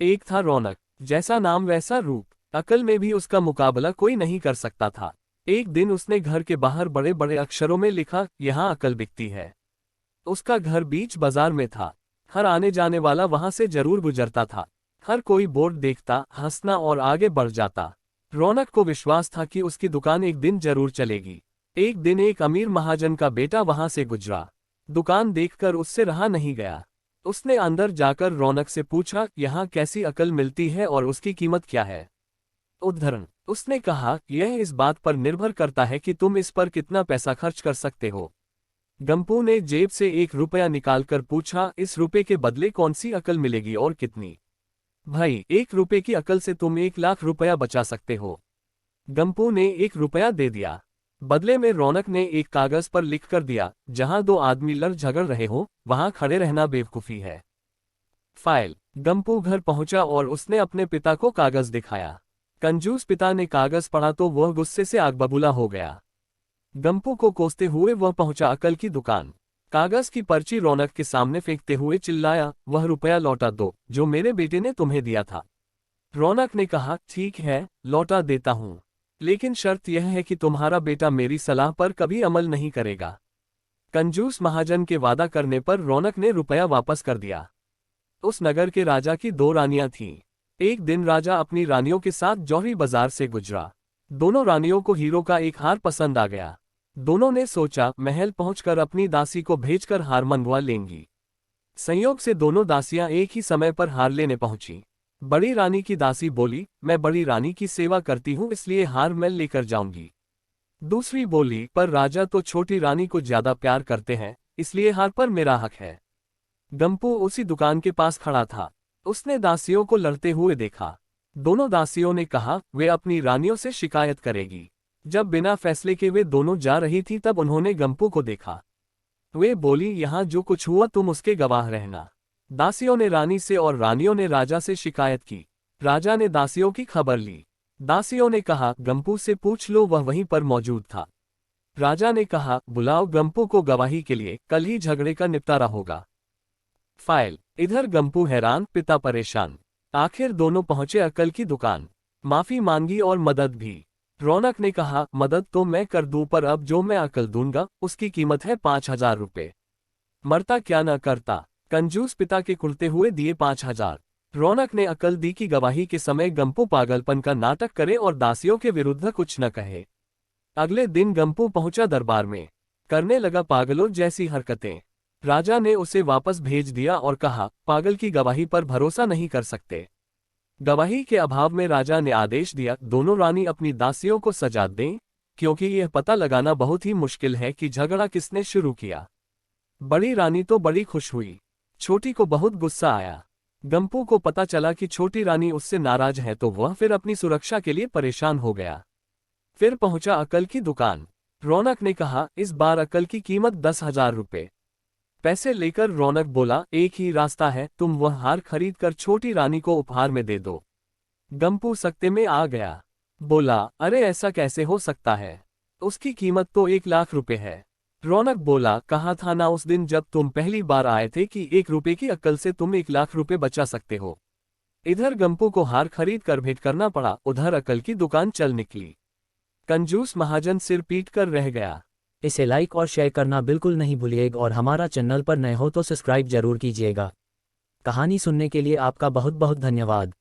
एक था रौनक, जैसा नाम वैसा रूप, अकल में भी उसका मुकाबला कोई नहीं कर सकता था। एक दिन उसने घर के बाहर बड़े बड़े अक्षरों में लिखा, यहाँ अकल बिकती है। उसका घर बीच बाजार में था। हर आने जाने वाला वहां से जरूर गुजरता था। हर कोई बोर्ड देखता, हंसना और आगे बढ़ जाता। रौनक को विश्वास था कि उसकी दुकान एक दिन जरूर चलेगी। एक दिन एक अमीर महाजन का बेटा वहां से गुजरा। दुकान देखकर उससे रहा नहीं गया। उसने अंदर जाकर रौनक से पूछा, यहाँ कैसी अकल मिलती है और उसकी कीमत क्या है? उद्धरण: उसने कहा, यह इस बात पर निर्भर करता है कि तुम इस पर कितना पैसा खर्च कर सकते हो। गंपू ने जेब से 1 रुपया निकालकर पूछा, इस रुपए के बदले कौन सी अकल मिलेगी और कितनी? भाई, 1 रुपए की अकल से तुम 1 लाख रुपया बचा सकते हो। गंपू ने 1 रुपया दे दिया। बदले में रौनक ने एक कागज पर लिख कर दिया, जहां दो आदमी लड़ झगड़ रहे हो वहां खड़े रहना बेवकूफी है। फाइल: गंपू घर पहुंचा और उसने अपने पिता को कागज दिखाया। कंजूस पिता ने कागज पढ़ा तो वह गुस्से से आग बबूला हो गया। गंपू को कोसते हुए वह पहुंचा अकल की दुकान। कागज की पर्ची रौनक के सामने फेंकते हुए चिल्लाया, वह रुपया लौटा दो जो मेरे बेटे ने तुम्हें दिया था। रौनक ने कहा, ठीक है, लौटा देता हूं, लेकिन शर्त यह है कि तुम्हारा बेटा मेरी सलाह पर कभी अमल नहीं करेगा। कंजूस महाजन के वादा करने पर रौनक ने रुपया वापस कर दिया। उस नगर के राजा की 2 रानियां थीं। एक दिन राजा अपनी रानियों के साथ जौहरी बाजार से गुजरा। दोनों रानियों को हीरो का एक हार पसंद आ गया। दोनों ने सोचा, महल पहुंचकर अपनी दासी को भेजकर हार मंगवा लेंगी। संयोग से दोनों दासियां एक ही समय पर हार लेने पहुंची। बड़ी रानी की दासी बोली, मैं बड़ी रानी की सेवा करती हूं इसलिए हार मैं लेकर जाऊंगी। दूसरी बोली, पर राजा तो छोटी रानी को ज्यादा प्यार करते हैं, इसलिए हार पर मेरा हक है। गंपू उसी दुकान के पास खड़ा था। उसने दासियों को लड़ते हुए देखा। दोनों दासियों ने कहा, वे अपनी रानियों से शिकायत करेगी। जब बिना फैसले के वे दोनों जा रही थी तब उन्होंने गंपू को देखा। वे बोली, यहाँ जो कुछ हुआ तुम उसके गवाह रहना। दासियों ने रानी से और रानियों ने राजा से शिकायत की। राजा ने दासियों की खबर ली। दासियों ने कहा, गंपू से पूछ लो, वह वहीं पर मौजूद था। राजा ने कहा, बुलाओ गंपू को गवाही के लिए, कल ही झगड़े का निपटारा होगा। फाइल: इधर गंपू हैरान, पिता परेशान। आखिर दोनों पहुंचे अकल की दुकान। माफी मांगी और मदद भी। रौनक ने कहा, मदद तो मैं कर दूं, पर अब जो मैं अकल दूंगा उसकी कीमत है 5,000 रुपये। मरता क्या न करता। कंजूस पिता के कुड़ते हुए दिए 5,000। रौनक ने अकल दी कि गवाही के समय गंपू पागलपन का नाटक करे और दासियों के विरुद्ध कुछ न कहे। अगले दिन गंपू पहुंचा दरबार में। करने लगा पागलों जैसी हरकतें। राजा ने उसे वापस भेज दिया और कहा, पागल की गवाही पर भरोसा नहीं कर सकते। गवाही के अभाव में राजा ने आदेश दिया, दोनों रानी अपनी दासियों को सजा दें, क्योंकि यह पता लगाना बहुत ही मुश्किल है कि झगड़ा किसने शुरू किया। बड़ी रानी तो बड़ी खुश हुई, छोटी को बहुत गुस्सा आया। गंपू को पता चला कि छोटी रानी उससे नाराज है तो वह फिर अपनी सुरक्षा के लिए परेशान हो गया। फिर पहुंचा अकल की दुकान। रौनक ने कहा, इस बार अकल की कीमत 10,000 रुपये। पैसे लेकर रौनक बोला, एक ही रास्ता है, तुम वह हार खरीद कर छोटी रानी को उपहार में दे दो। गंपू सकते में आ गया। बोला, अरे ऐसा कैसे हो सकता है, उसकी कीमत तो 1 लाख रुपए है। रौनक बोला, कहा था ना उस दिन जब तुम पहली बार आए थे कि 1 रुपए की अक्ल से तुम 1 लाख रुपए बचा सकते हो। इधर गंपू को हार खरीद कर भेंट करना पड़ा, उधर अकल की दुकान चल निकली। कंजूस महाजन सिर पीट कर रह गया। इसे लाइक और शेयर करना बिल्कुल नहीं भूलिएगा और हमारा चैनल पर नए हो तो सब्सक्राइब जरूर कीजिएगा। कहानी सुनने के लिए आपका बहुत बहुत धन्यवाद।